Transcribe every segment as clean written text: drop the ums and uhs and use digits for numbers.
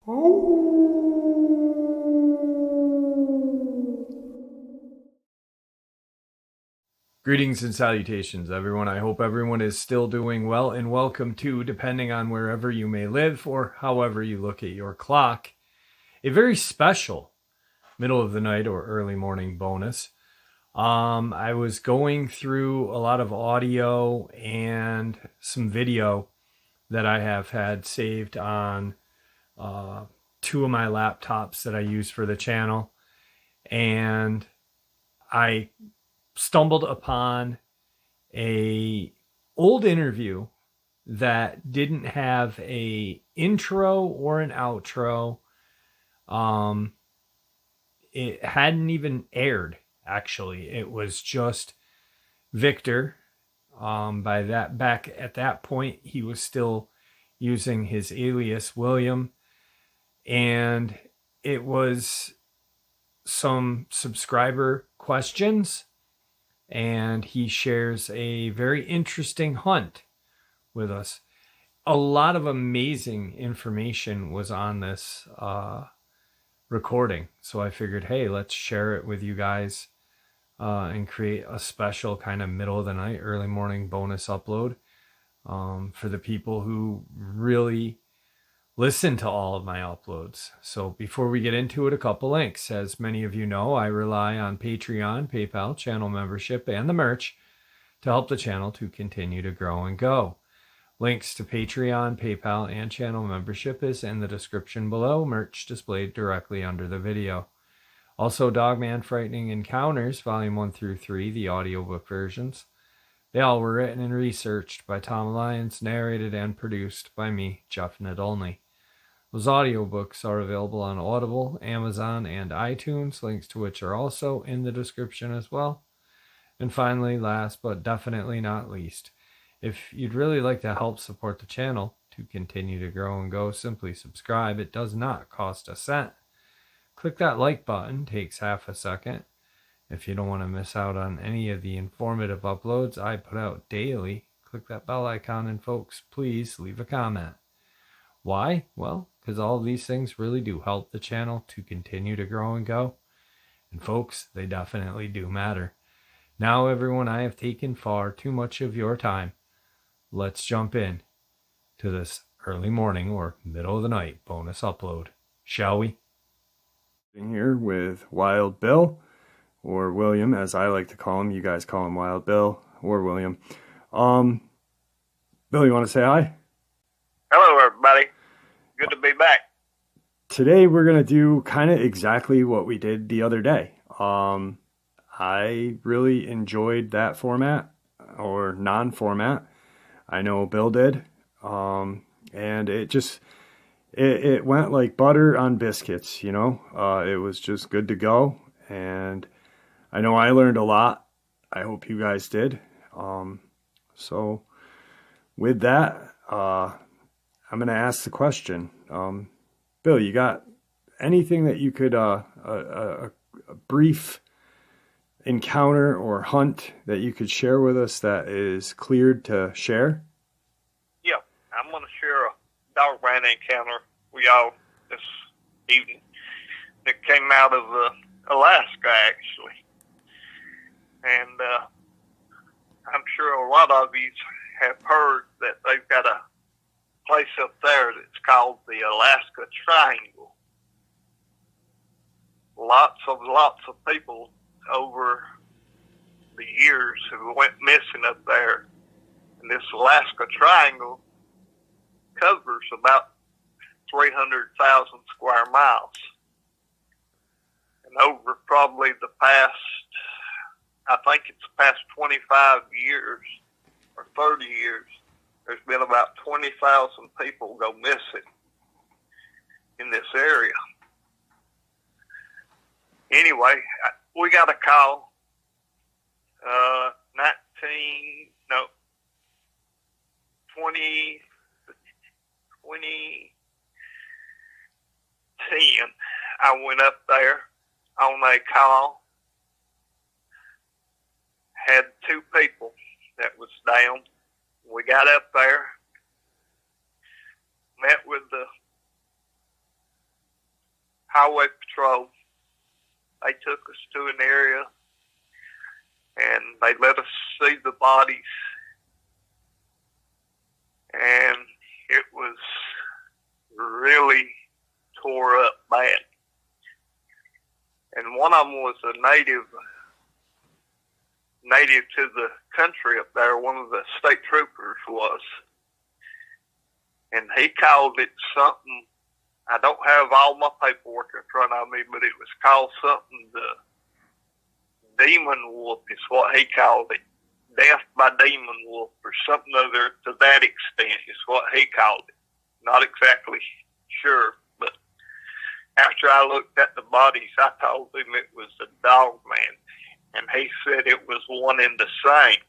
Greetings and salutations, everyone. I hope everyone is still doing well, and welcome to, depending on wherever you may live or however you look at your clock, a very special middle of the night or early morning bonus. I was going through a lot of audio and some video that I have had saved on two of my laptops that I use for the channel, and I stumbled upon a old interview that didn't have a intro or an outro. It hadn't even aired, actually. It was just Victor. Back at that point, he was still using his alias William, and it was some subscriber questions, and he shares a very interesting hunt with us. A lot of amazing information was on this recording, so I figured, hey, let's share it with you guys and create a special kind of middle of the night, early morning bonus upload for the people who really listen to all of my uploads. So before we get into it, a couple links. As many of you know, I rely on Patreon, PayPal, channel membership, and the merch to help the channel to continue to grow and go. Links to Patreon, PayPal, and channel membership is in the description below, merch displayed directly under the video. Also, Dogman Frightening Encounters, Volume 1 through 3, the audiobook versions. They all were written and researched by Tom Lyons, narrated and produced by me, Jeff Nadolny. Those audiobooks are available on Audible, Amazon, and iTunes, links to which are also in the description as well. And finally, last but definitely not least, if you'd really like to help support the channel to continue to grow and go, simply subscribe. It does not cost a cent. Click that like button, takes half a second. If you don't want to miss out on any of the informative uploads I put out daily, click that bell icon, and folks, please leave a comment. Why? Well, because all of these things really do help the channel to continue to grow and go. And folks, they definitely do matter. Now, everyone, I have taken far too much of your time. Let's jump in to this early morning or middle of the night bonus upload, shall we? Here with Wild Bill, or William, as I like to call him. You guys call him Wild Bill or William. Bill, you want to say hi? Hello, everybody. Good to be back. Today we're going to do kind of exactly what we did the other day. I really enjoyed that format, or non-format. I know Bill did. And it went like butter on biscuits, you know. It was just good to go. And I know I learned a lot. I hope you guys did. So with that, I'm going to ask the question. Bill, you got anything that you could, a brief encounter or hunt that you could share with us that is cleared to share? Yeah, I'm going to share a Dogman encounter with y'all this evening that came out of Alaska, actually. And I'm sure a lot of you have heard that they've got a place up there that's called the Alaska Triangle. Lots of people over the years have went missing up there. And this Alaska Triangle covers about 300,000 square miles. And over probably the past, I think it's the past 25 years or 30 years, there's been about 20,000 people go missing in this area. Anyway, we got a call, 2010, I went up there on a call, had two people that was down. We got up there, met with the highway patrol. They took us to an area, and they let us see the bodies. And it was really tore up bad. And one of them was a native to the country up there, one of the state troopers was. And he called it something, I don't have all my paperwork in front of me, but it was called something, the demon wolf is what he called it. Death by demon wolf or something other to that extent is what he called it. Not exactly sure, but after I looked at the bodies, I told him it was the Dogman, and he said it was one and the same.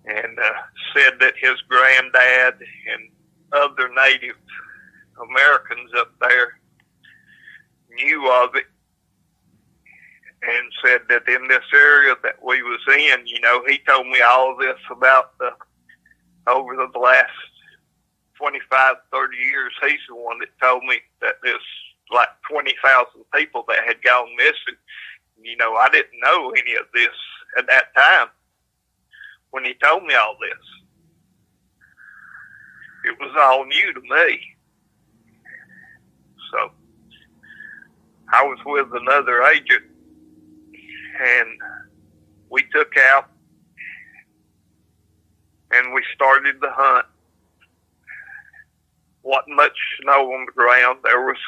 And said that his granddad and other Native Americans up there knew of it, and said that in this area that we was in, you know, he told me all of this about over the last 25, 30 years. He's the one that told me that there's like 20,000 people that had gone missing. You know, I didn't know any of this at that time when he told me all this. It was all new to me. So I was with another agent, and we took out and we started the hunt. Wasn't much snow on the ground. There was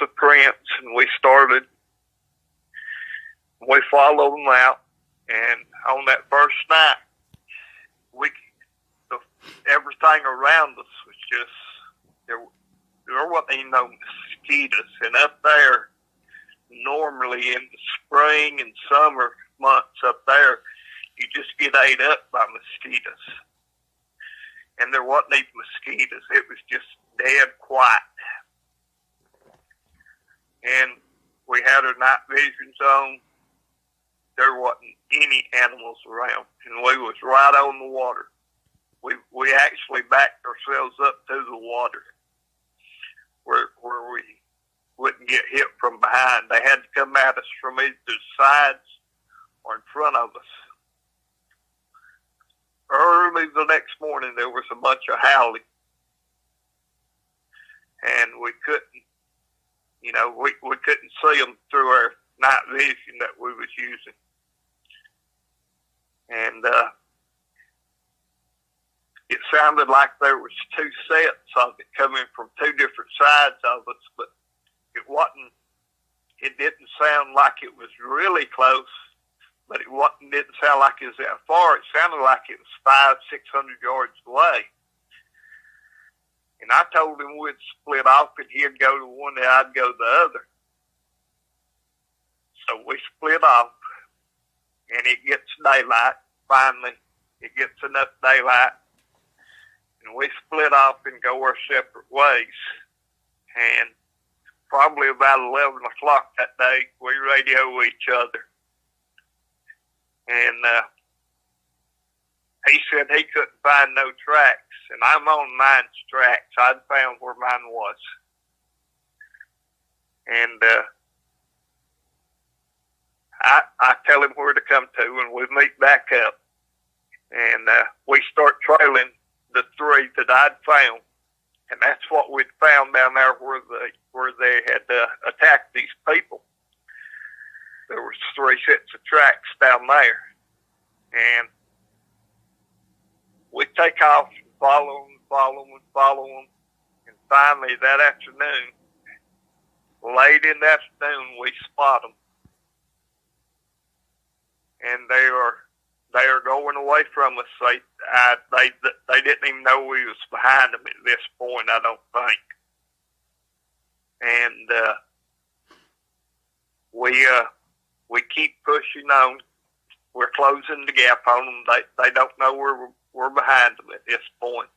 the prints, and we started. We followed them out, and on that first night, everything around us was just there wasn't even no mosquitoes, and up there, normally in the spring and summer months up there, you just get ate up by mosquitoes. And there wasn't even mosquitoes. It was just dead quiet. And we had our night visions on. There wasn't any animals around. And we was right on the water. We actually backed ourselves up to the water where we wouldn't get hit from behind. They had to come at us from either the sides or in front of us. Early the next morning, there was a bunch of howling. And we couldn't, you know, we couldn't see them through our night vision that we was using. And it sounded like there was two sets of it coming from two different sides of us, but it didn't sound like it was really close, but didn't sound like it was that far. It sounded like it was 500-600 yards away. And I told him we'd split off, and he'd go to one and I'd go the other. So we split off, and it gets daylight. Finally, it gets enough daylight, and we split off and go our separate ways. And probably about 11 o'clock that day, we radio each other. And he said he couldn't find no tracks, and I'm on mine's tracks. I'd found where mine was. And I tell him where to come to, and we meet back up. And we start trailing the three that I'd found. And that's what we'd found down there where they had attacked these people. There was 3 sets of tracks down there. And we take off and follow them. And finally, that afternoon, late in the afternoon, we spot them. And they are going away from us. They didn't even know we was behind them at this point, I don't think. And we keep pushing on. We're closing the gap on them. They don't know we're behind them at this point.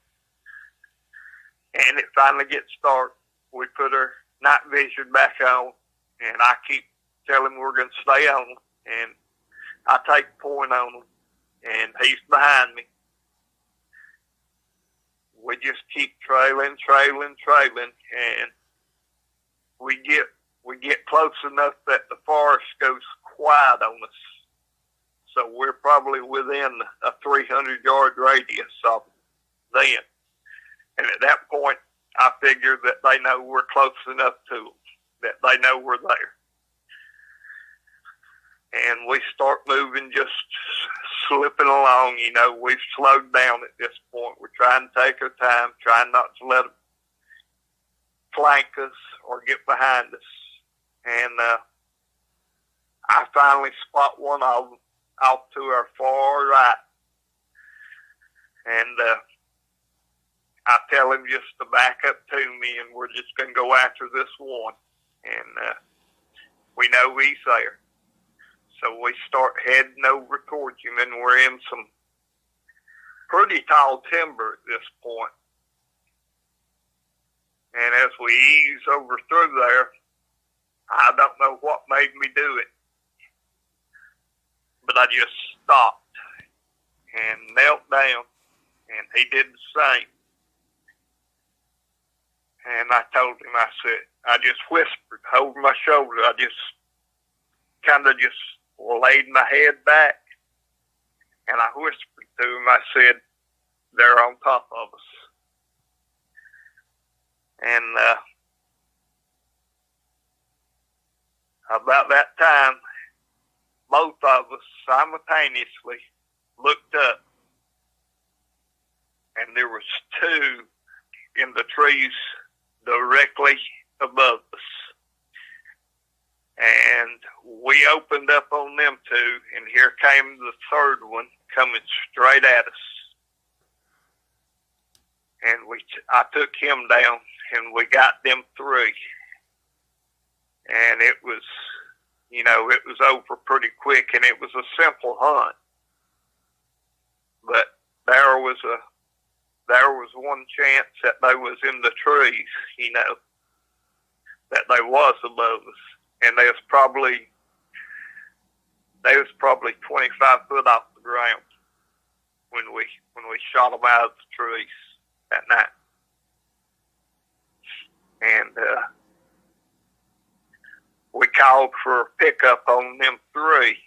And it finally gets dark. We put our night vision back on, and I keep telling them we're going to stay on them. And I take point on them, and he's behind me. we just keep trailing, and we get close enough that the forest goes quiet on us. So we're probably within a 300-yard radius of them. And at that point, I figure that they know we're close enough to them, that they know we're there. And we start moving, just slipping along. You know, we've slowed down at this point. We're trying to take our time, trying not to let them flank us or get behind us. And I finally spot one of them off to our far right. And I tell him just to back up to me, and we're just going to go after this one. And we know he's there. So we start heading over towards him, and we're in some pretty tall timber at this point. And as we ease over through there, I don't know what made me do it, but I just stopped and knelt down, and he did the same. And I told him, I said, I just whispered over my shoulder. I just kind of just laid my head back, and I whispered to him, I said, they're on top of us. And about that time, both of us simultaneously looked up, and there was two in the trees directly above us. And we opened up on them two, and here came the third one coming straight at us. And I took him down, and we got them three. And it was, you know, it was over pretty quick, and it was a simple hunt. But there was one chance that they was in the trees, you know, that they was above us. And they was probably 25 foot off the ground when we shot them out of the trees that night. And we called for a pickup on them three.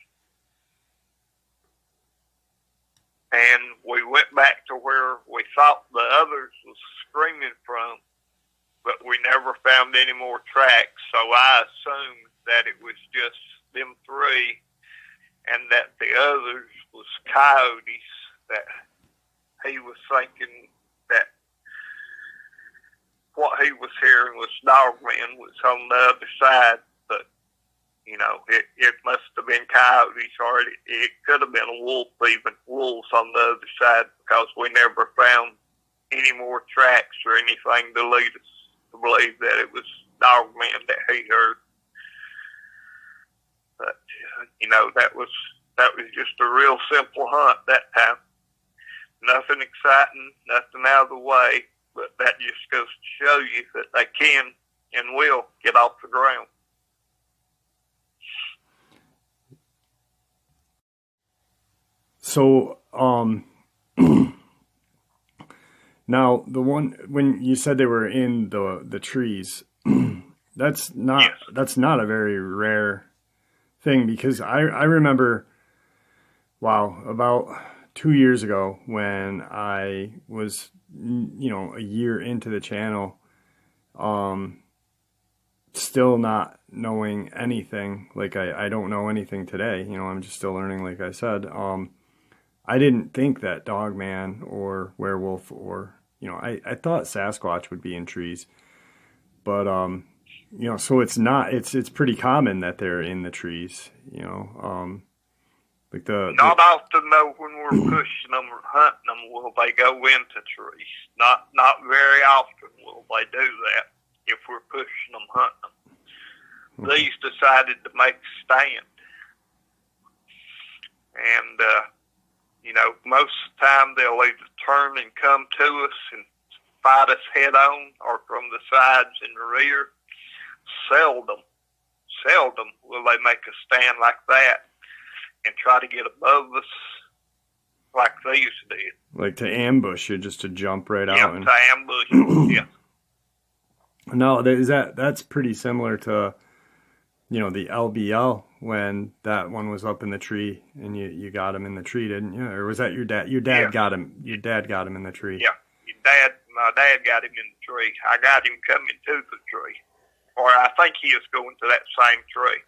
And we went back to where we thought the others was screaming from, but we never found any more tracks. So I assumed that it was just them three, and that the others was coyotes, that he was thinking that what he was hearing was Dogman was on the other side. But, you know, it must have been coyotes, or it could have been a wolf, even wolves on the other side, because we never found any more tracks or anything to lead us to believe that it was Dogman that he heard. But, you know, that was just a real simple hunt that time. Nothing exciting, nothing out of the way, but that just goes to show you that they can and will get off the ground. So, now the one, when you said they were in the trees, that's not a very rare thing, because I remember, about 2 years ago when I was, you know, a year into the channel, still not knowing anything. Like I don't know anything today, you know, I'm just still learning, like I said. I didn't think that Dogman or werewolf or, you know, I thought Sasquatch would be in trees, but, you know, so it's pretty common that they're in the trees, you know, like not often though, when we're pushing them or hunting them, will they go into trees. Not very often will they do that if we're pushing them, hunting them. Okay. These decided to make a stand. And, you know, most of the time they'll either turn and come to us and fight us head on, or from the sides and the rear. Seldom will they make a stand like that and try to get above us like these did. Like to ambush you, just to jump right Yeah, out. to ambush. Yeah. No, that's pretty similar to, you know, the LBL when that one was up in the tree and you got him in the tree, didn't you? Or was that your dad? Your dad got him. Your dad got him in the tree. Yeah, my dad got him in the tree. I got him coming to the tree, or I think he is going to that same tree.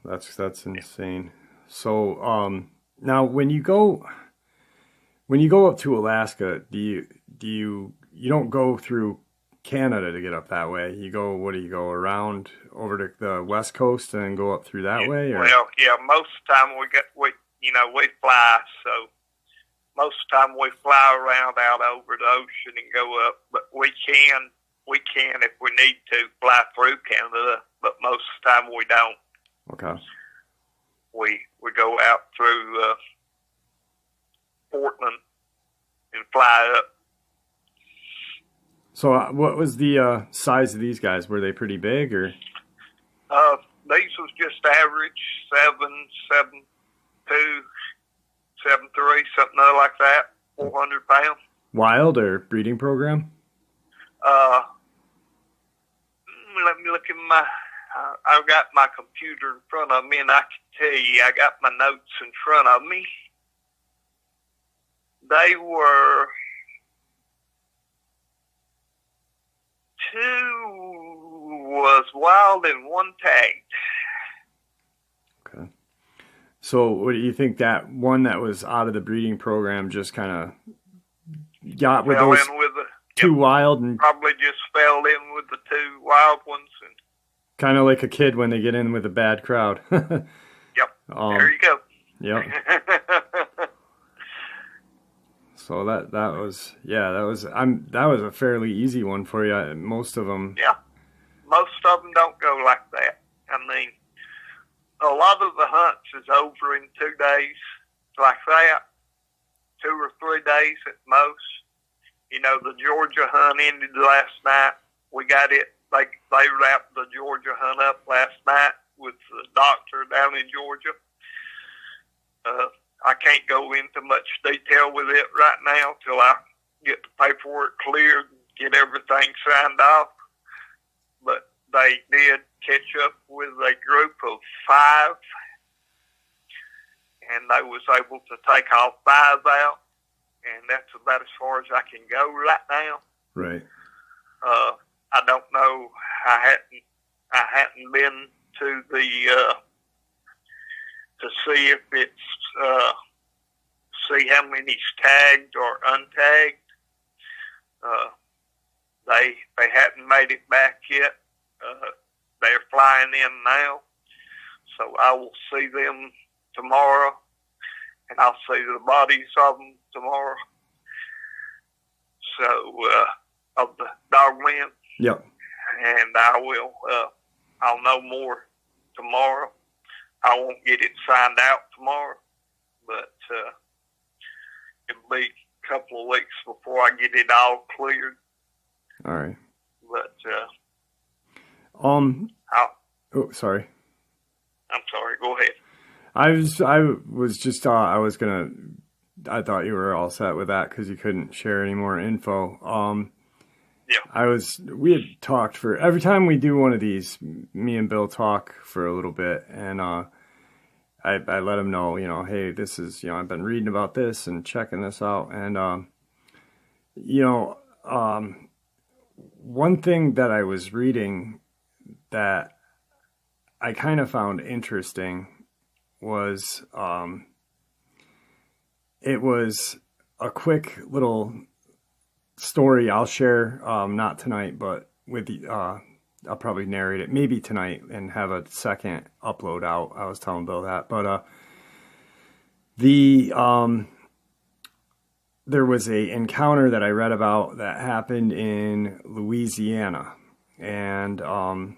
That's insane. So now when you go up to Alaska, do you don't go through Canada to get up that way? You go, what do you go around over to the West Coast and go up through that way? Or? Well, yeah, most of the time we fly, so most of the time we fly around out over the ocean and go up, but we can if we need to fly through Canada, but most of the time we don't. Okay. We go out through Portland and fly up. So what was the size of these guys? Were they pretty big or? These was just average 7'2", 7'3", something like that, 400 pounds. Wild or breeding program? Let me look at I've got my computer in front of me, and I can tell you, I got my notes in front of me. They were 2 was wild and 1 tagged. Okay. So what do you think, that one that was out of the breeding program just kind of got with those in with the, 2 wild and probably just fell in with the 2 wild ones and kind of like a kid when they get in with a bad crowd. Yep. There you go. Yep. So that was a fairly easy one for you. Most of them. Yeah. Most of them don't go like that. I mean, a lot of the hunts is over in 2 days, like that. 2 or 3 days at most. You know, the Georgia hunt ended last night. We got it. They wrapped the Georgia hunt up last night with the doctor down in Georgia. I can't go into much detail with it right now till I get the paperwork cleared and get everything signed off. But they did catch up with a group of 5, and they was able to take all 5 out, and that's about as far as I can go right now. Right. I don't know. I hadn't been to the to see if it's see how many's tagged or untagged. They hadn't made it back yet. They're flying in now, so I will see them tomorrow, and I'll see the bodies of them tomorrow. So of the Dogman. Yep. And I'll know more tomorrow. I won't get it signed out tomorrow, but it'll be a couple of weeks before I get it all cleared. All right. But oh, sorry. I'm sorry. Go ahead. I thought you were all set with that because you couldn't share any more info. Yeah. We had talked every time we do one of these, me and Bill talk for a little bit, and I let him know, hey, this is, I've been reading about this and checking this out. And, one thing that I was reading that I kind of found interesting was, it was a quick little story I'll share, not tonight, but with I'll probably narrate it maybe tonight and have a second upload out. I was telling Bill that, but there was a encounter that I read about that happened in Louisiana, and I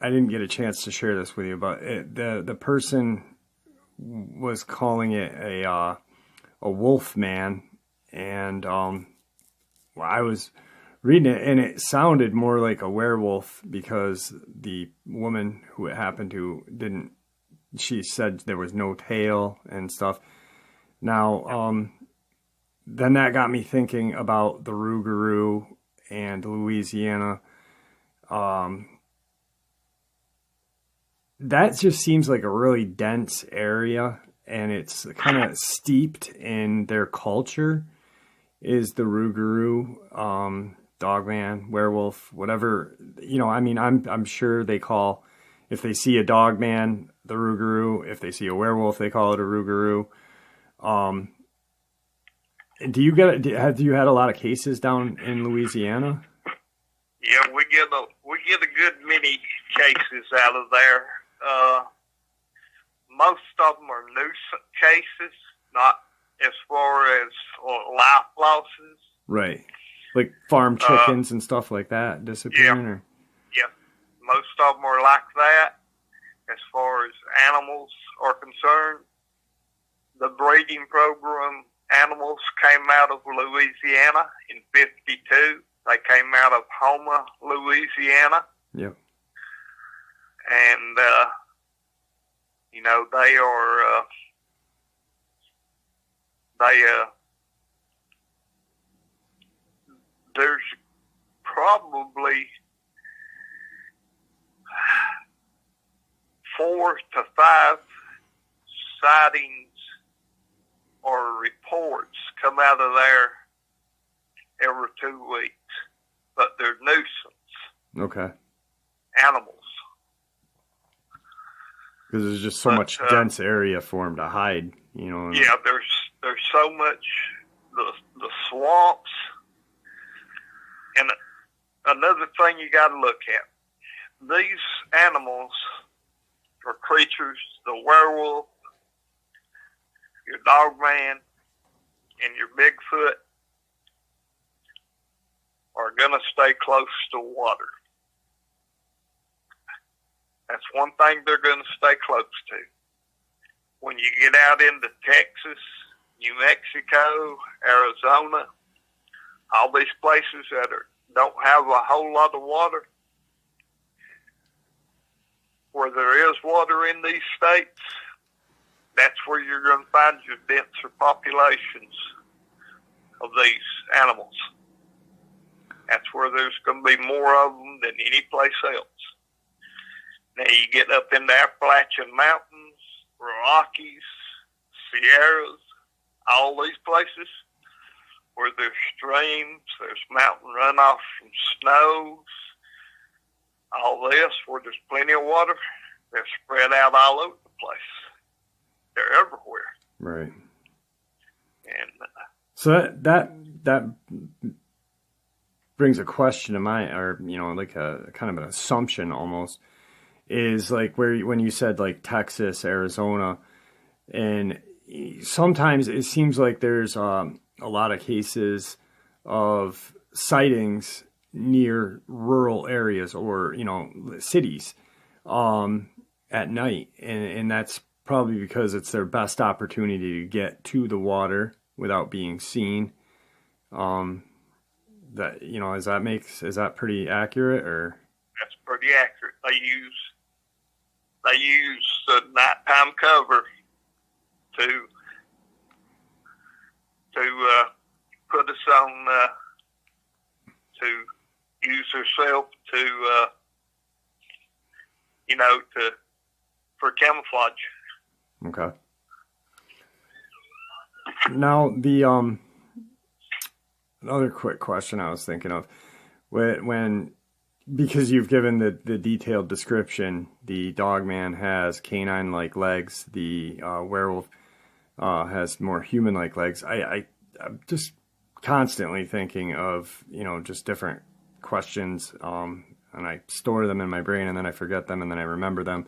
didn't get a chance to share this with you, but the person was calling it a wolf man, and I was reading it, and it sounded more like a werewolf because the woman who it happened to didn't she said there was no tail and stuff. Now, then that got me thinking about the Rougarou and Louisiana. That just seems like a really dense area, and it's kind of steeped in their culture. Is the Rougarou, Dogman, werewolf, whatever, I mean, I'm sure they call, if they see a Dogman, the Rougarou. If they see a werewolf, they call it a Rougarou. Have you had a lot of cases down in Louisiana? Yeah, we get a good many cases out of there. Most of them are nuisance cases, not as far as life losses. Right. Like farm chickens and stuff like that disappearing? Yeah. Yeah. Most of them are like that as far as animals are concerned. The breeding program animals came out of Louisiana in 52. They came out of Houma, Louisiana. Yep. And, they are, there's probably 4 to 5 sightings or reports come out of there every 2 weeks, but they're nuisance. Okay. Animals. Because there's just so much dense area for them to hide, Yeah, there's so much, the swamps. And another thing you got to look at, these animals or creatures, the werewolf, your Dogman, and your Bigfoot, are going to stay close to water. That's one thing they're going to stay close to. When you get out into Texas, New Mexico, Arizona, all these places that don't have a whole lot of water, where there is water in these states, that's where you're going to find your denser populations of these animals. That's where there's going to be more of them than any place else. Now you get up in the Appalachian Mountains, Rockies, Sierras, all these places where there's streams, there's mountain runoff from snows, all this, where there's plenty of water, they're spread out all over the place. They're everywhere. Right. And so that brings a question to mind, or like a kind of an assumption almost, is like when you said like Texas, Arizona, and sometimes it seems like there's a lot of cases of sightings near rural areas or cities at night, and that's probably because it's their best opportunity to get to the water without being seen. That is that pretty accurate, or? That's pretty accurate. They use the nighttime cover to put us on to use herself for camouflage. Okay. Now the another quick question I was thinking of, when because you've given the detailed description, the Dogman has canine-like legs, the werewolf has more human-like legs. I'm just constantly thinking of just different questions, and I store them in my brain, and then I forget them, and then I remember them.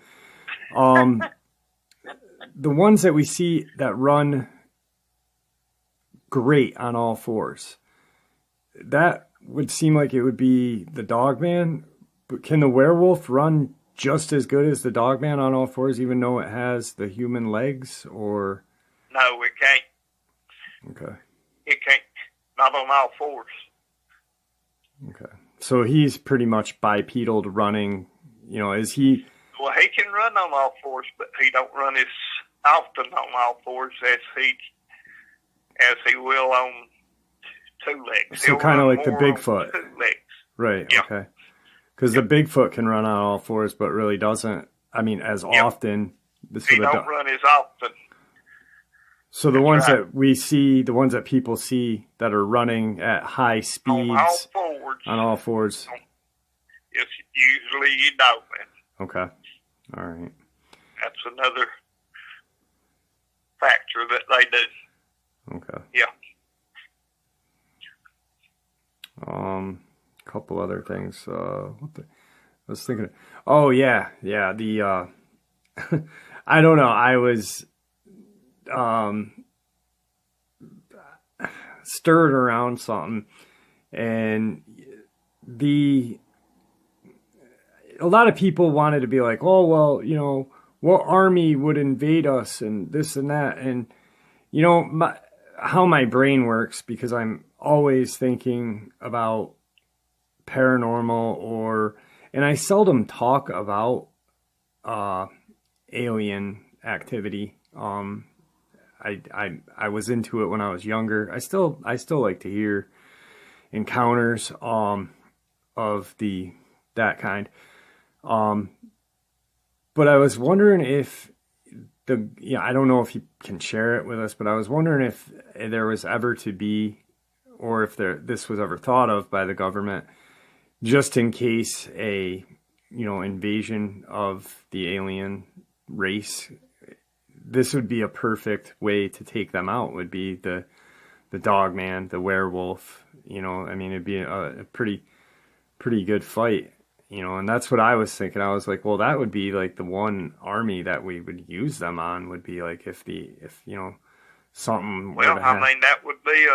The ones that we see that run great on all fours, that would seem like it would be the Dogman, but can the werewolf run just as good as the Dogman on all fours, even though it has the human legs, or? No, it can't. Okay. It can't. Not on all fours. Okay. So he's pretty much bipedal running, is he? Well, he can run on all fours, but he don't run as often on all fours as he will on two legs. So kind of like the Bigfoot. Two legs. Right, yeah. okay. Because the Bigfoot can run on all fours, but really doesn't, I mean, as often. He don't run as often. So the ones that we see, the ones that people see that are running at high speeds on all fours, it's usually your Dogman. Okay. All right. That's another factor that they do. Okay. Yeah. Couple other things. I was thinking. Oh yeah. The I don't know. I was stirred around something, and a lot of people wanted to be like, oh well, you know, what army would invade us and this and that, and you know how my brain works, because I'm always thinking about paranormal, and I seldom talk about alien activity. I was into it when I was younger. I still like to hear encounters of that kind. But I was wondering if I don't know if you can share it with us, but I was wondering if there was ever to be, or if this was ever thought of by the government, just in case a invasion of the alien race. This would be a perfect way to take them out, would be the Dogman, the werewolf. I mean, it'd be a pretty good fight, and that's what I was thinking. I was like, well, that would be like the one army that we would use them on, would be like if something. Well, I mean, that would be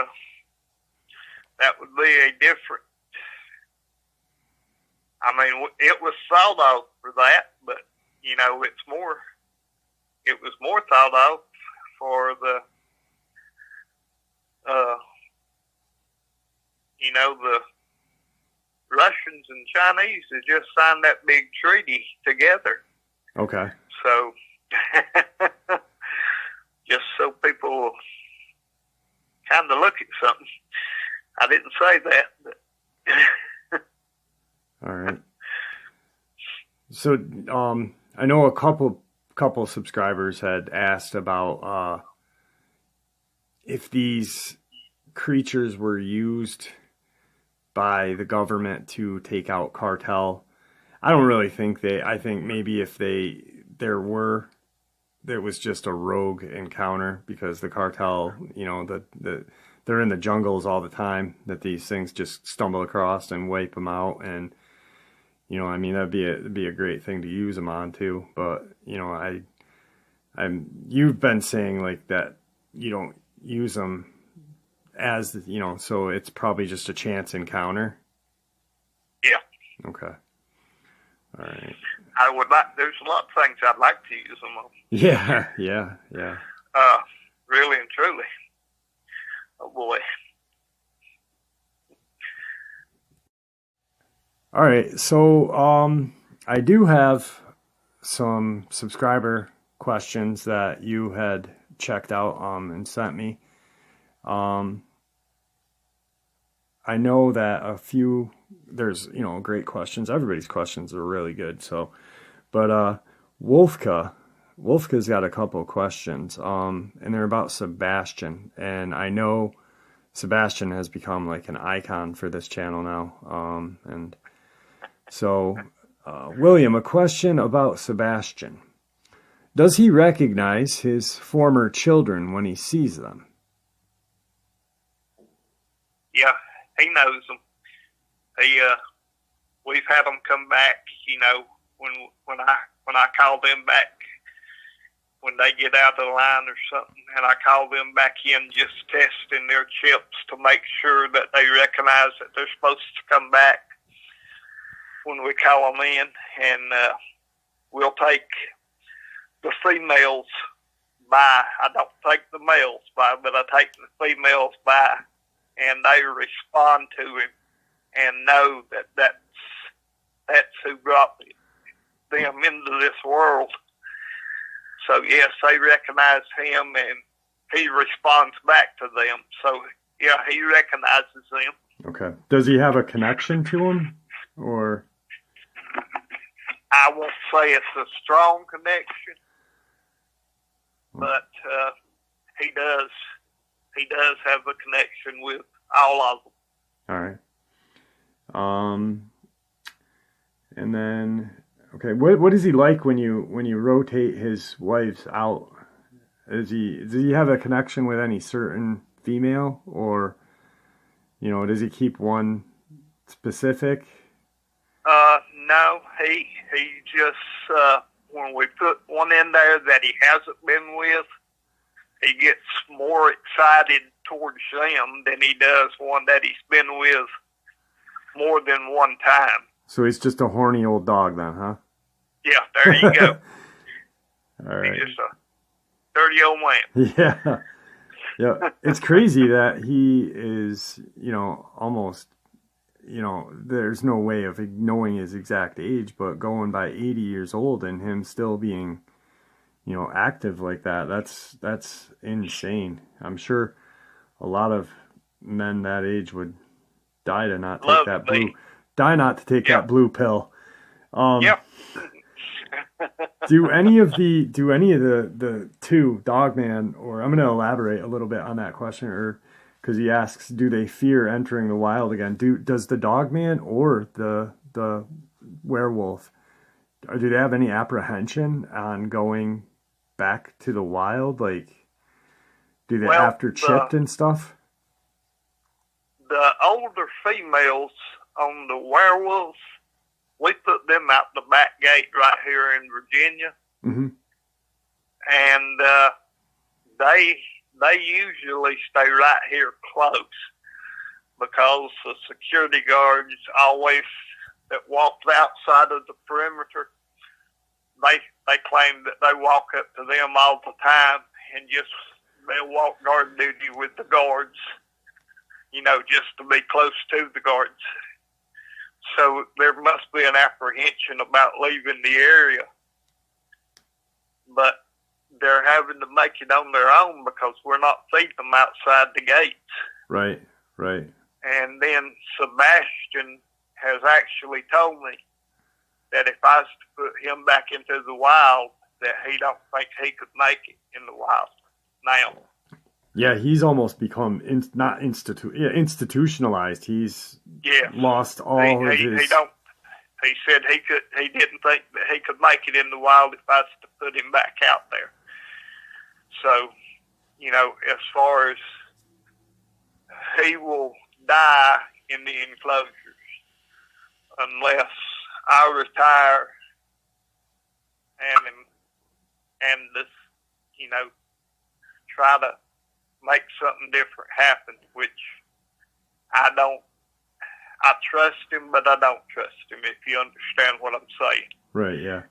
a different. I mean, it was thought of for that, but it was more thought of for the the Russians and Chinese had just signed that big treaty together. Okay. So, just so people kind of look at something. I didn't say that, but. All right. So, I know a couple subscribers had asked about if these creatures were used by the government to take out cartel. I don't really think I think maybe if there was just a rogue encounter, because the cartel, they're in the jungles all the time, that these things just stumble across and wipe them out. And I mean, that'd be a great thing to use them on too. But you've been saying like that you don't use them as so it's probably just a chance encounter. Yeah. Okay. All right. I would like. There's a lot of things I'd like to use them on. Yeah. Really and truly. Oh boy. All right, so I do have some subscriber questions that you had checked out and sent me. I know that there's great questions. Everybody's questions are really good. So, but Wolfka's got a couple of questions, and they're about Sebastian. And I know Sebastian has become like an icon for this channel now, and. So, William, a question about Sebastian. Does he recognize his former children when he sees them? Yeah, he knows them. We've had them come back. When I call them back, when they get out of the line or something, and I call them back in, just testing their chips to make sure that they recognize that they're supposed to come back. When we call them in, and we'll take the females by. I don't take the males by, but I take the females by, and they respond to him and know that that's who brought them into this world. So yes, they recognize him, and he responds back to them. So yeah, he recognizes them. Okay. Does he have a connection to him, or? I won't say it's a strong connection, but he does. He does have a connection with all of them. All right. And then, okay, what is he like when you rotate his wives out? Does he have a connection with any certain female, or, you know, does he keep one specific? No, he just when we put one in there that he hasn't been with, he gets more excited towards them than he does one that he's been with more than one time. So he's just a horny old dog then, huh? Yeah, there you go. All right. He's just a dirty old man. Yeah. Yeah. It's crazy that he is, you know, almost, you know, there's no way of knowing his exact age, but going by 80 years old and him still being, you know, active like that, that's insane. I'm sure a lot of men that age would die to not take that blue pill. Yep. do any of the two, Dogman, or I'm going to elaborate a little bit on that question, or because he asks, do they fear entering the wild again? Does the Dogman or the werewolf, or do they have any apprehension on going back to the wild? Like, do they after chipped and stuff? The older females on the werewolves, we put them out the back gate right here in Virginia. Mm-hmm. And they usually stay right here close, because the security guards always that walked outside of the perimeter, they claim that they walk up to them all the time and just they'll walk guard duty with the guards, you know, just to be close to the guards. So there must be an apprehension about leaving the area. But they're having to make it on their own because we're not feeding them outside the gates. Right, right. And then Sebastian has actually told me that if I was to put him back into the wild, that he don't think he could make it in the wild now. Yeah, he's almost become institutionalized. He's lost all of his. He said he didn't think that he could make it in the wild if I was to put him back out there. So, you know, as far as he will die in the enclosures unless I retire and this, you know, try to make something different happen, which I trust him, but I don't trust him, if you understand what I'm saying. Right, yeah.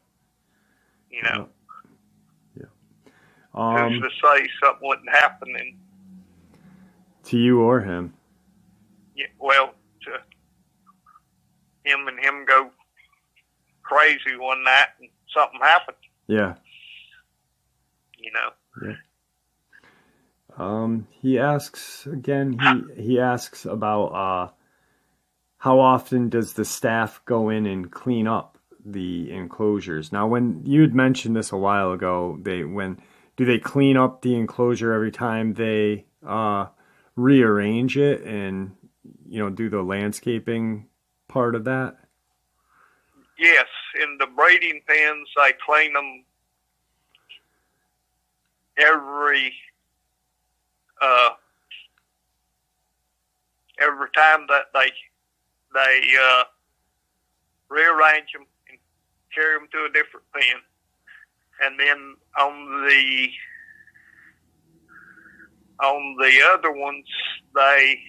You know. Yeah. Who's to say something wouldn't happen to you or him? Yeah, well, to him and him go crazy one night and something happened. Yeah. You know. Yeah. He asks again. He asks about how often does the staff go in and clean up the enclosures? Now, when you had mentioned this a while ago, do they clean up the enclosure every time they rearrange it and, you know, do the landscaping part of that? Yes, in the breeding pens, they clean them every time that they rearrange them and carry them to a different pen. And then on the other ones, they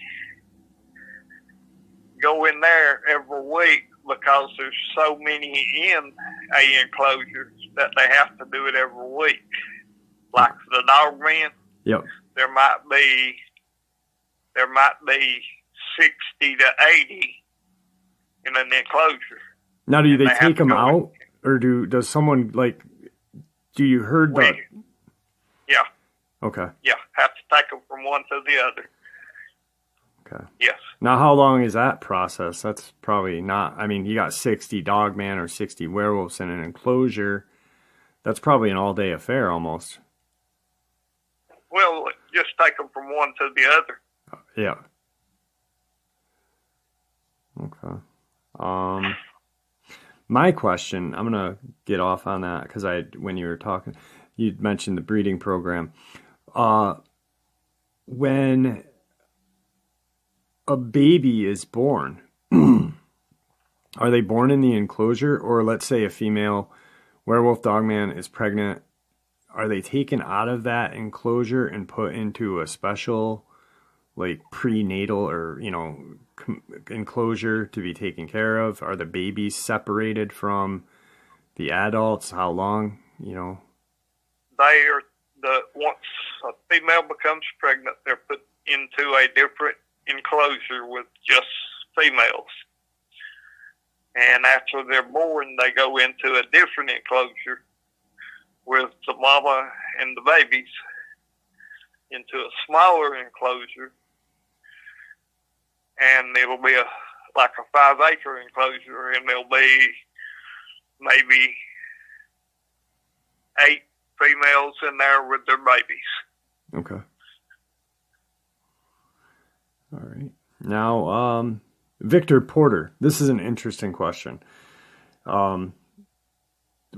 go in there every week because there's so many in a enclosure that they have to do it every week. Like the Dogman, yep. There might be 60 to 80 in an enclosure. Now, do they take them out, or does someone like, do you heard that? Yeah. Okay. Yeah. Have to take them from one to the other. Okay. Yes. Now, how long is that process? That's probably not, I mean, you got 60 Dogman or 60 werewolves in an enclosure. That's probably an all-day affair almost. Well, just take them from one to the other. Yeah. Okay. My question, I'm going to get off on that because when you were talking, you mentioned the breeding program. When a baby is born, are they born in the enclosure? Or let's say a female werewolf dogman is pregnant, are they taken out of that enclosure and put into a special like prenatal or, enclosure to be taken care of? Are the babies separated from the adults? How long, Once a female becomes pregnant, they're put into a different enclosure with just females. And after they're born, they go into a different enclosure with the mama and the babies into a smaller enclosure. And it'll be like a 5-acre enclosure, and there'll be maybe 8 females in there with their babies. Okay. All right. Now, Victor Porter, this is an interesting question.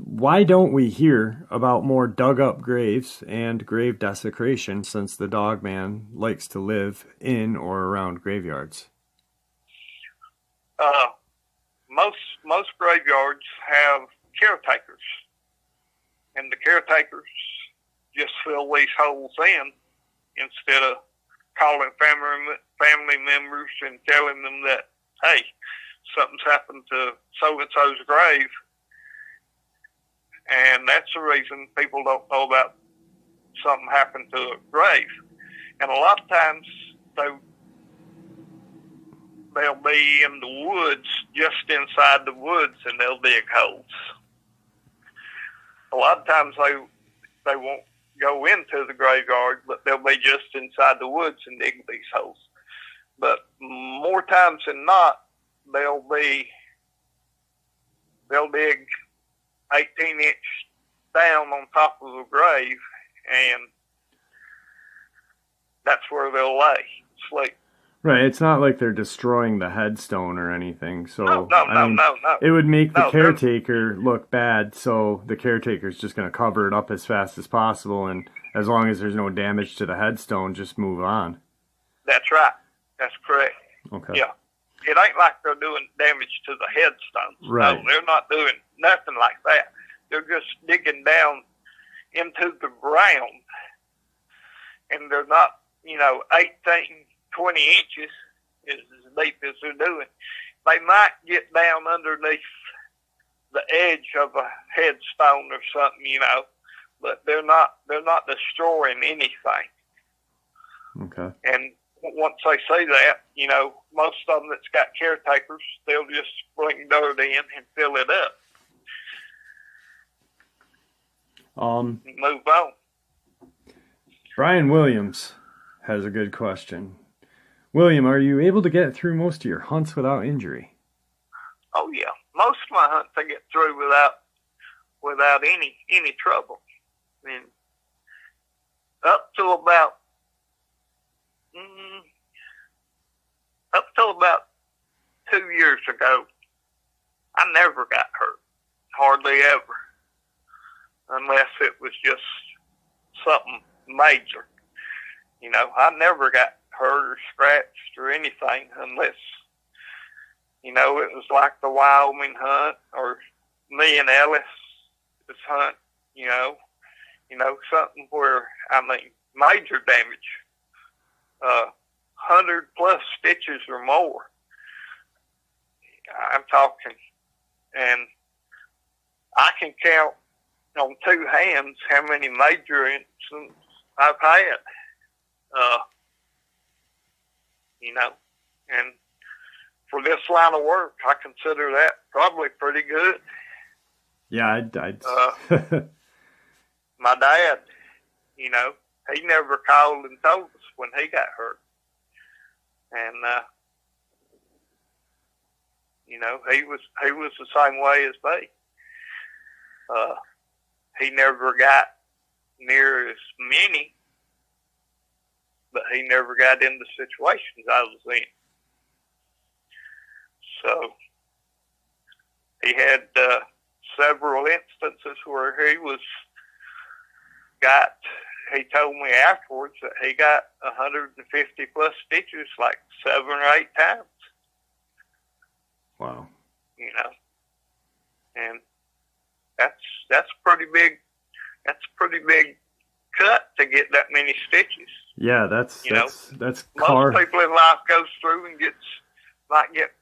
Why don't we hear about more dug up graves and grave desecration, since the Dogman likes to live in or around graveyards? Most graveyards have caretakers, and the caretakers just fill these holes in instead of calling family members and telling them that, hey, something's happened to so-and-so's grave. And that's the reason people don't know about something happened to a grave. And a lot of times they'll be in the woods, just inside the woods, and they'll dig holes. A lot of times they won't go into the graveyard, but they'll be just inside the woods and dig these holes. But more times than not, they'll dig 18-inch down on top of the grave, and that's where they'll sleep. Right, it's not like they're destroying the headstone or anything. So no. It would make the caretaker look bad, so the caretaker's just going to cover it up as fast as possible, and as long as there's no damage to the headstone, just move on. That's right. That's correct. Okay. Yeah. It ain't like they're doing damage to the headstones. Right. No, they're not doing nothing like that. They're just digging down into the ground, and they're not, 18, 20 inches is as deep as they're doing. They might get down underneath the edge of a headstone or something, but they're not destroying anything. Okay. And once they say that, most of them that's got caretakers, they'll just bring dirt in and fill it up. Move on. Brian Williams has a good question. William, are you able to get through most of your hunts without injury? Oh yeah, most of my hunts I get through without any trouble. I mean, up till about 2 years ago, I never got hurt, hardly ever, unless it was just something major. I never got hurt or scratched or anything unless, it was like the Wyoming hunt or me and Ellis this hunt, something where, major damage, 100+ stitches or more. I'm talking, and I can count on 2 hands how many major incidents I've had. And for this line of work, I consider that probably pretty good. Yeah, My dad, you know, he never called and told us when he got hurt. And, you know, he was the same way as me. He never got near as many, but he never got into situations I was in. So he had several instances where he told me afterwards that he got 150 plus stitches like 7 or 8 times. Wow. You know, and that's pretty big. That's a pretty big cut to get that many stitches. Yeah, that's most people in life goes through and might get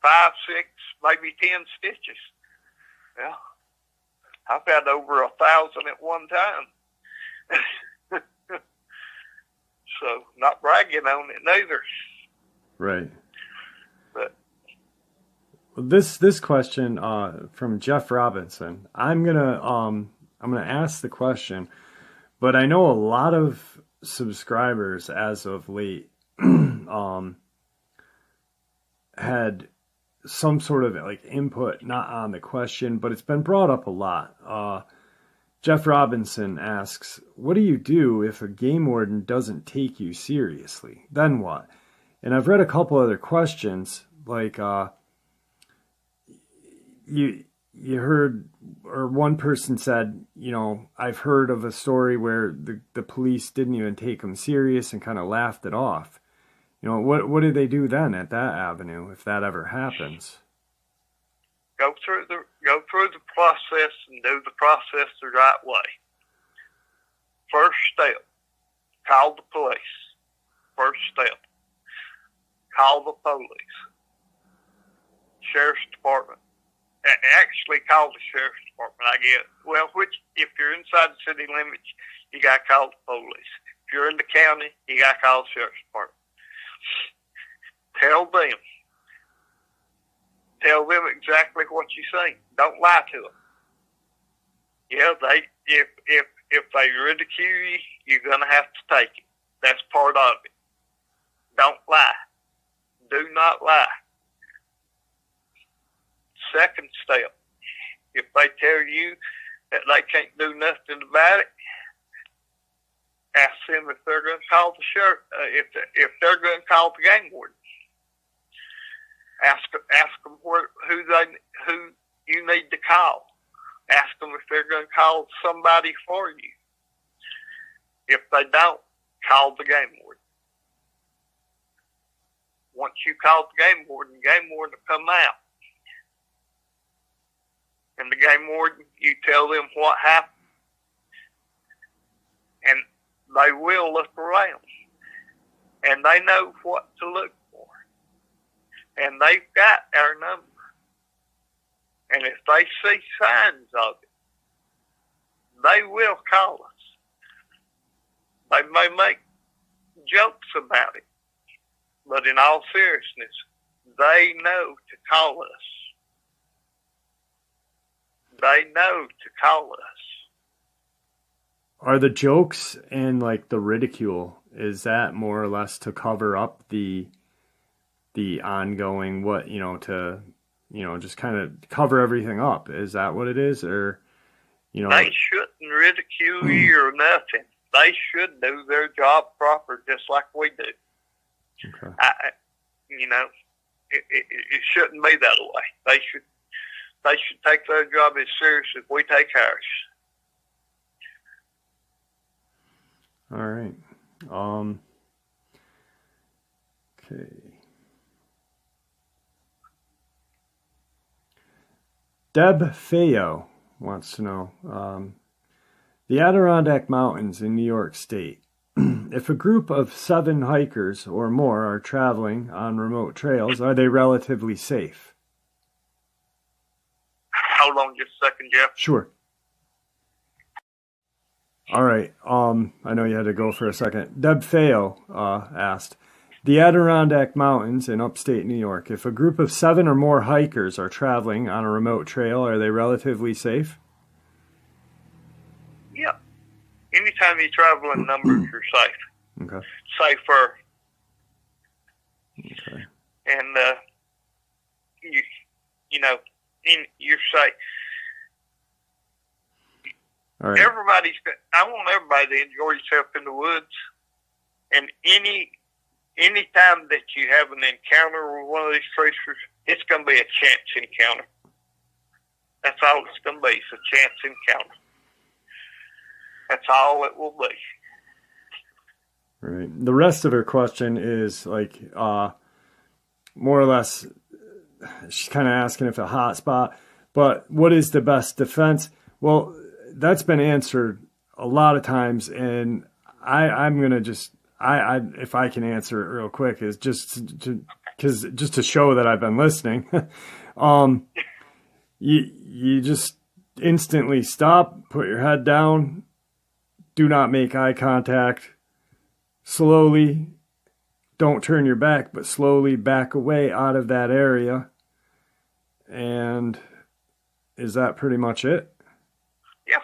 5, 6, maybe 10 stitches. Yeah, I've had over 1,000 at one time. So not bragging on it neither. Right. But this question from Jeff Robinson, I'm gonna ask the question, but I know a lot of subscribers as of late had some sort of like input, not on the question, but it's been brought up a lot. Jeff Robinson asks, what do you do if a game warden doesn't take you seriously? Then what? And I've read a couple other questions, like you heard, or one person said, you know, I've heard of a story where the police didn't even take them serious and kind of laughed it off. You know, what do they do then at that avenue if that ever happens? Go through the process and do the process the right way. First step, call the police. First step, call the police. Sheriff's Department. Actually, call the Sheriff's Department, I guess. Well, if you're inside the city limits, you got to call the police. If you're in the county, you got to call the Sheriff's Department. Tell them exactly what you say. Don't lie to them. Yeah, if they ridicule you, you're gonna have to take it. That's part of it. Don't lie. Do not lie. Second step, if they tell you that they can't do nothing about it, ask them if they're going to call the sheriff. If they're going to call the game warden. Ask them who you need to call. Ask them if they're going to call somebody for you. If they don't, call the game warden. Once you call the game warden will come out. And the game warden, you tell them what happened. And they will look around. And they know what to look for. And they've got our number. And if they see signs of it, they will call us. They may make jokes about it, but in all seriousness, they know to call us. They know to call us. Are the jokes and like the ridicule, is that more or less to cover up the ongoing, just kind of cover everything up? Is that what it is? Or, they shouldn't ridicule you or nothing. They should do their job proper, just like we do. Okay. It shouldn't be that way. They should take their job as serious as we take ours. All right. Okay. Deb Feo wants to know, the Adirondack Mountains in New York State. If a group of 7 hikers or more are traveling on remote trails, are they relatively safe? Hold on just a second, Jeff. Sure. All right. I know you had to go for a second. Deb Feo asked, The Adirondack Mountains in upstate New York. If a group of 7 or more hikers are traveling on a remote trail, are they relatively safe? Yeah. Anytime you travel in numbers, you're safe. Okay. Safer. Okay. And, you know, you're safe. All right. I want everybody to enjoy yourself in the woods. And any time that you have an encounter with one of these creatures, it's going to be a chance encounter. That's all it's going to be. It's a chance encounter. That's all it will be. Right. The rest of her question is like, more or less, she's kind of asking if a hot spot, but what is the best defense? Well, that's been answered a lot of times, and I'm going to just, if I can answer it real quick, is just to show that I've been listening. You just instantly stop, put your head down, do not make eye contact, slowly, don't turn your back, but slowly back away out of that area. And is that pretty much it? Yeah.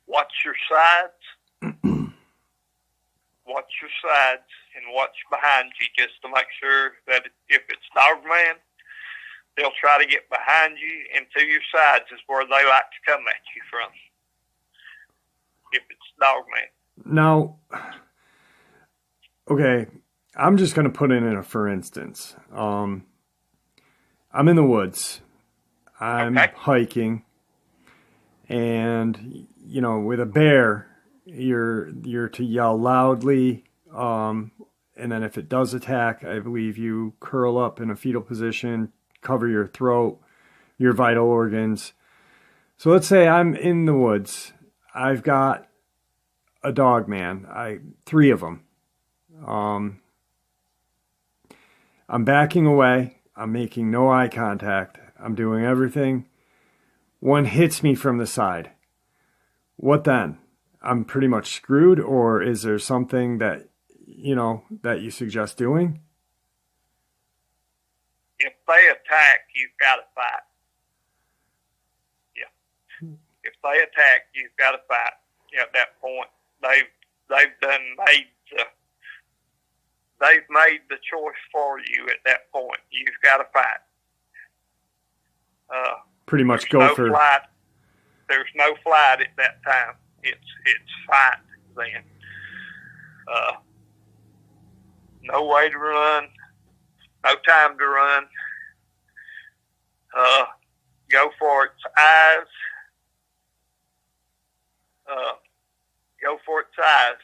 Watch your sides. Watch your sides and watch behind you just to make sure that if it's Dogman, they'll try to get behind you, and to your sides is where they like to come at you from. If it's Dogman. Now, okay, I'm just going to put in a for instance. I'm in the woods. I'm hiking, and you know, with a bear, you're to yell loudly, and then if it does attack, I believe you curl up in a fetal position, cover your throat, your vital organs. So let's say I'm in the woods. I've got a Dogman, 3 of them. I'm backing away. I'm making no eye contact. I'm doing everything. One hits me from the side. What then? I'm pretty much screwed, or is there something that, you know, that you suggest doing? If they attack, you've got to fight. Yeah. If they attack, you've got to fight. At that point, they've made the choice for you. At that point, you've got to fight. Pretty much go for flight. There's no flight at that time. It's fight then. No way to run. No time to run. Go for its eyes. Go for its eyes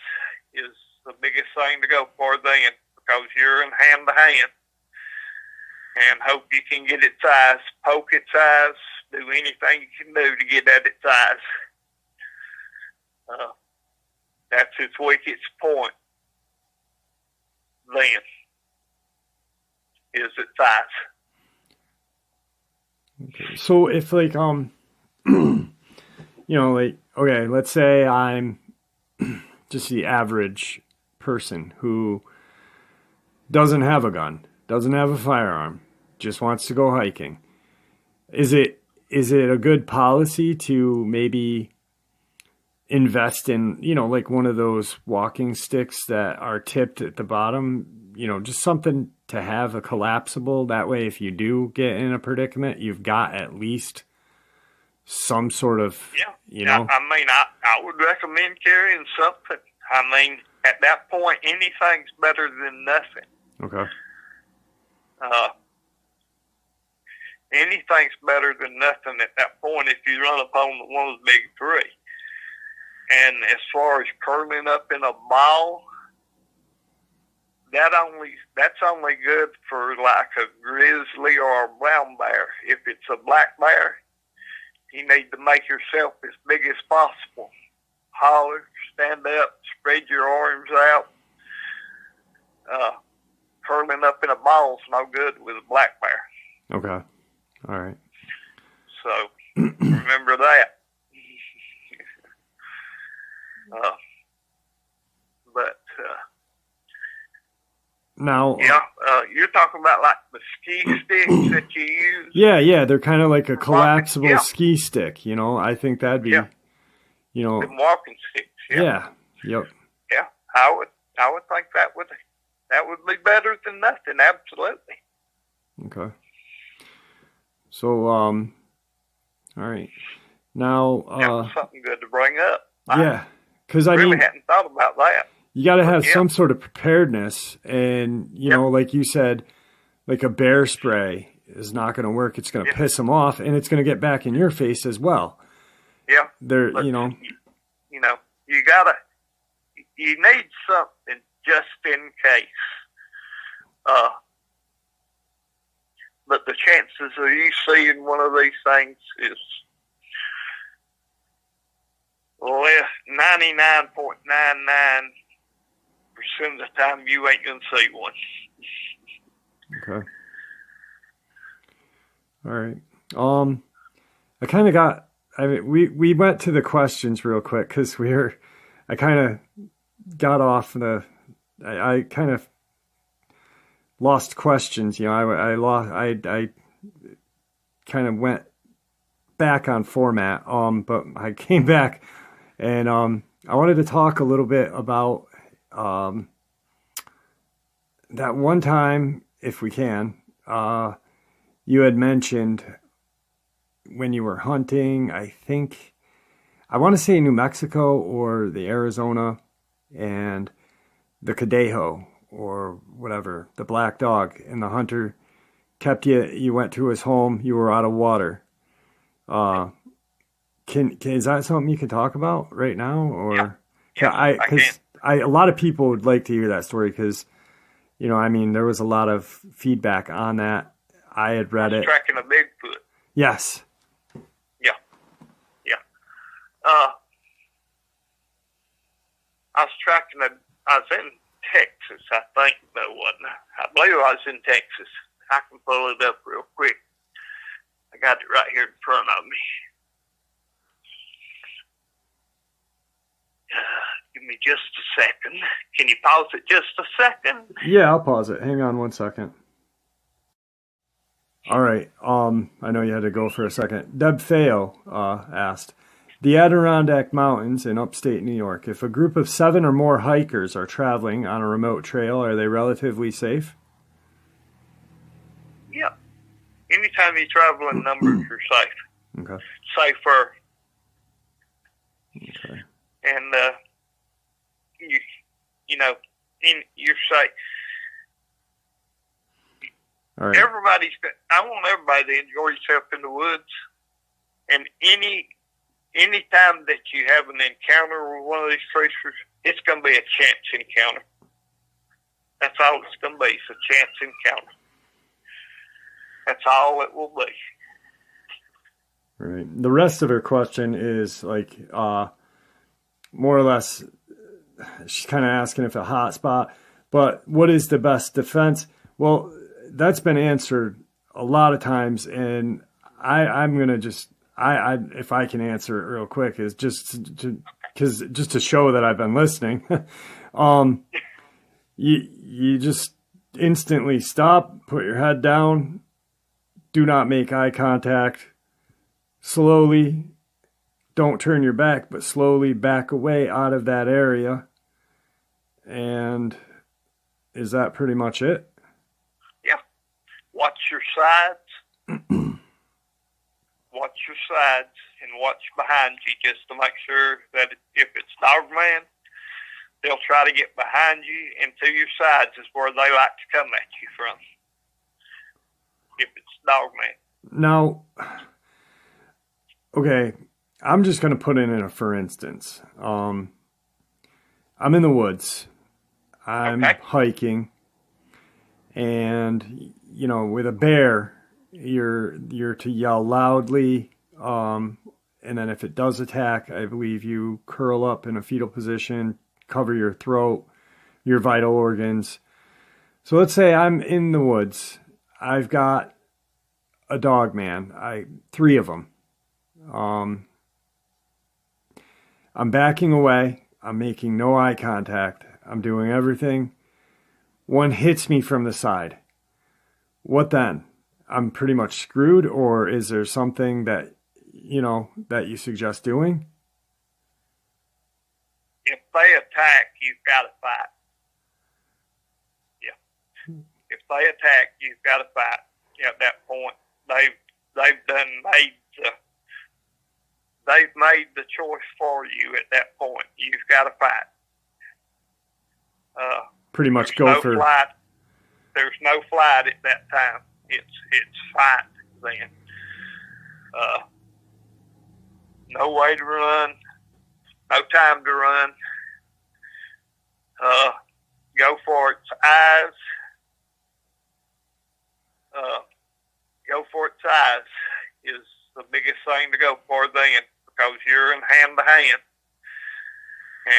is the biggest thing to go for then, because you're in hand to hand. And hope you can get its eyes, poke its eyes, do anything you can do to get at its eyes. That's its weakest point then, is its eyes. Okay. So if like, you know, like, okay, let's say I'm just the average person who doesn't have a gun, doesn't have a firearm, just wants to go hiking. Is it a good policy to maybe invest in, you know, like one of those walking sticks that are tipped at the bottom, you know, just something to have a collapsible? That way, if you do get in a predicament, you've got at least some sort of, you know. I mean, I would recommend carrying something. I mean, at that point, anything's better than nothing. Okay. Anything's better than nothing at that point if you run upon one of the big 3. And as far as curling up in a ball, that's only good for like a grizzly or a brown bear. If it's a black bear, you need to make yourself as big as possible. Holler, stand up, spread your arms out. Curling up in a ball is no good with a black bear. Okay. All right. So remember that. Now, Yeah, you're talking about like the ski sticks that you use. yeah, they're kind of like a collapsible Yeah. ski stick. You know, I think that'd be, Yeah. you know, Them walking sticks. yeah, yep. Yeah, I would think that would be better than nothing. Absolutely. Okay. So, all right. Now, That was something good to bring up. yeah, because I really mean, hadn't thought about that. you got to have Yeah. some sort of preparedness, and you know, like you said, like a bear spray is not going to work. It's going to piss them off, and it's going to get back in your face as well. Yeah. They're, But, you know, you need something just in case. But the chances of you seeing one of these things is 99.99% of the time you ain't gonna see one. okay. All right. I kind of got. I mean, we went to the questions real quick because I kind of got off the. I kind of lost questions. You know, I kind of went back on format. But I came back, and I wanted to talk a little bit about that one time, if we can. You had mentioned when you were hunting, I want to say New Mexico or the Arizona, and the Cadejo or whatever, the black dog, and the hunter kept you went to his home, you were out of water. Is that something you can talk about right now? Or I can. A lot of people would like to hear that story because, you know, I mean, there was a lot of feedback on that. I had read it. Tracking a Bigfoot. Yes. Yeah. I was in Texas, I think, though, wasn't I? I believe I was in Texas. I can pull it up real quick. I got it right here in front of me. Give me just a second. Can you pause it just a second? Yeah, I'll pause it. Hang on one second. All right. I know you had to go for a second. Deb Feo asked, the Adirondack Mountains in upstate New York, if a group of 7 or more hikers are traveling on a remote trail, are they relatively safe? Yeah. Anytime you travel in numbers, you're safe. Okay. Safer. Okay. And, you're safe. All right. I want everybody to enjoy yourself in the woods. And any time that you have an encounter with one of these creatures, it's going to be a chance encounter. That's all it's going to be. It's a chance encounter. That's all it will be. Right. The rest of her question is like, more or less, she's kind of asking if a hot spot, but what is the best defense? Well, that's been answered a lot of times, and I'm going to just, if I can answer it real quick, is just to show that I've been listening. You just instantly stop, put your head down, do not make eye contact, slowly, don't turn your back, but slowly back away out of that area. And is that pretty much it? Yeah. Watch your sides. Watch your sides and watch behind you just to make sure that if it's Dogman, they'll try to get behind you, and to your sides is where they like to come at you from. If it's Dogman. Now, okay, I'm just going to put in a for instance. I'm in the woods. I'm hiking, and with a bear, you're to yell loudly, and then if it does attack, I believe you curl up in a fetal position, cover your throat, your vital organs. So let's say I'm in the woods. I've got a Dogman, 3 of them. I'm backing away. I'm making no eye contact. I'm doing everything one hits me from the side, what then? I'm pretty much screwed, or is there something that, that you suggest doing? If they attack, you've got to fight. Yeah. If they attack, you've got to fight. At that point, they've made the choice for you. At that point, you've got to fight. Pretty much go for flight. There's no flight at that time. It's fight then. No way to run. No time to run. Go for its eyes. Go for its eyes is the biggest thing to go for then, because you're in hand to hand.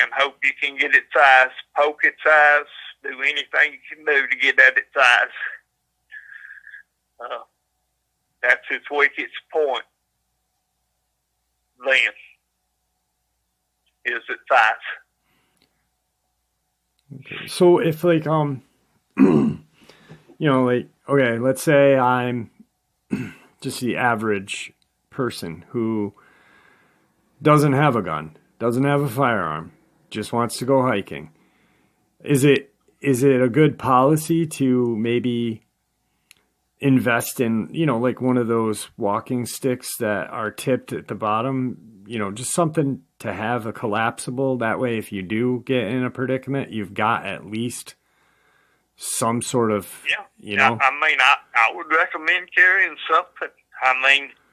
And hope you can get its eyes, poke its eyes, do anything you can do to get at its eyes. That's its weakest point then, is its eyes. Okay. So if okay, let's say I'm just the average person who doesn't have a gun, doesn't have a firearm, just wants to go hiking. Is it a good policy to maybe invest in, like one of those walking sticks that are tipped at the bottom, just something to have a collapsible? That way, if you do get in a predicament, you've got at least some sort of, I would recommend carrying something.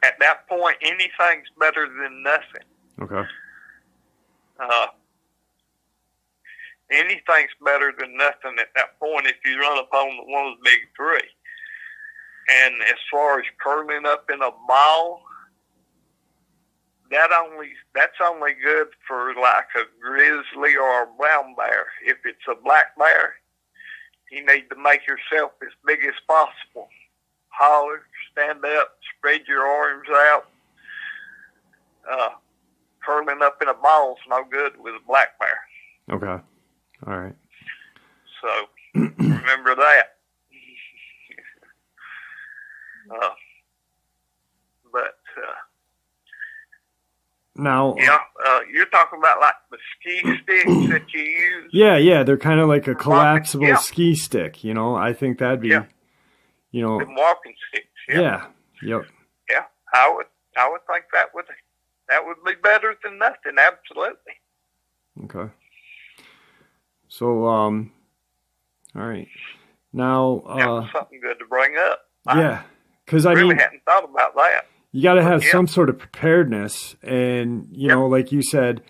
At that point, anything's better than nothing. Okay. Anything's better than nothing at that point if you run upon one of the big three. And as far as curling up in a ball, that's only good for like a grizzly or a brown bear. If it's a black bear, you need to make yourself as big as possible. Holler, stand up, spread your arms out. Curling up in a ball's no good with a black bear. Okay. All right. So remember that. Now, you're talking about like the ski sticks that you use. Yeah, they're kind of like a collapsible ski stick. I think that'd be, them walking sticks. Yeah. Yep. Yeah, I would think that would be better than nothing. Absolutely. Okay. So, all right. Now, that was something good to bring up. Yeah, because I really hadn't thought about that. You got to have some sort of preparedness, and like you said,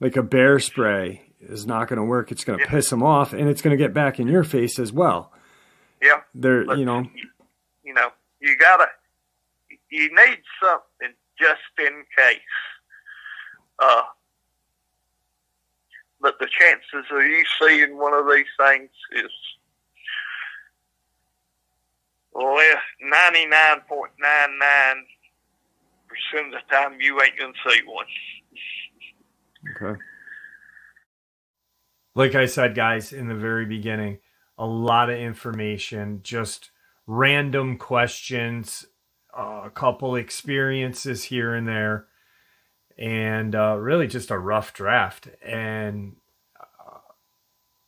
like a bear spray is not going to work. It's going to piss them off, and it's going to get back in your face as well. Yeah, they're but, you need something just in case. But the chances of you seeing one of these things is 99.99% of the time you ain't gonna see one. Okay. Like I said, guys, in the very beginning, a lot of information, just random questions, a couple experiences here and there, and really just a rough draft, and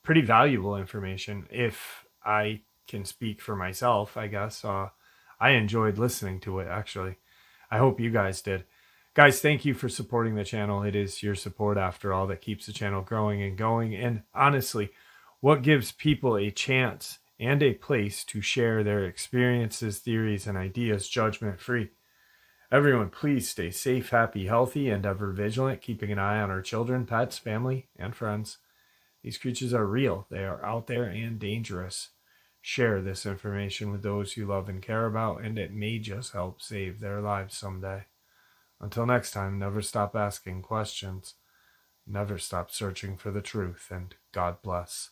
pretty valuable information. If I can speak for myself, I guess. I enjoyed listening to it, actually. I hope you guys did. Guys, thank you for supporting the channel. It is your support, after all, that keeps the channel growing and going. And honestly, what gives people a chance and a place to share their experiences, theories, and ideas judgment-free. Everyone, please stay safe, happy, healthy, and ever vigilant, keeping an eye on our children, pets, family, and friends. These creatures are real. They are out there and dangerous. Share this information with those you love and care about, and it may just help save their lives someday. Until next time, never stop asking questions. Never stop searching for the truth, and God bless.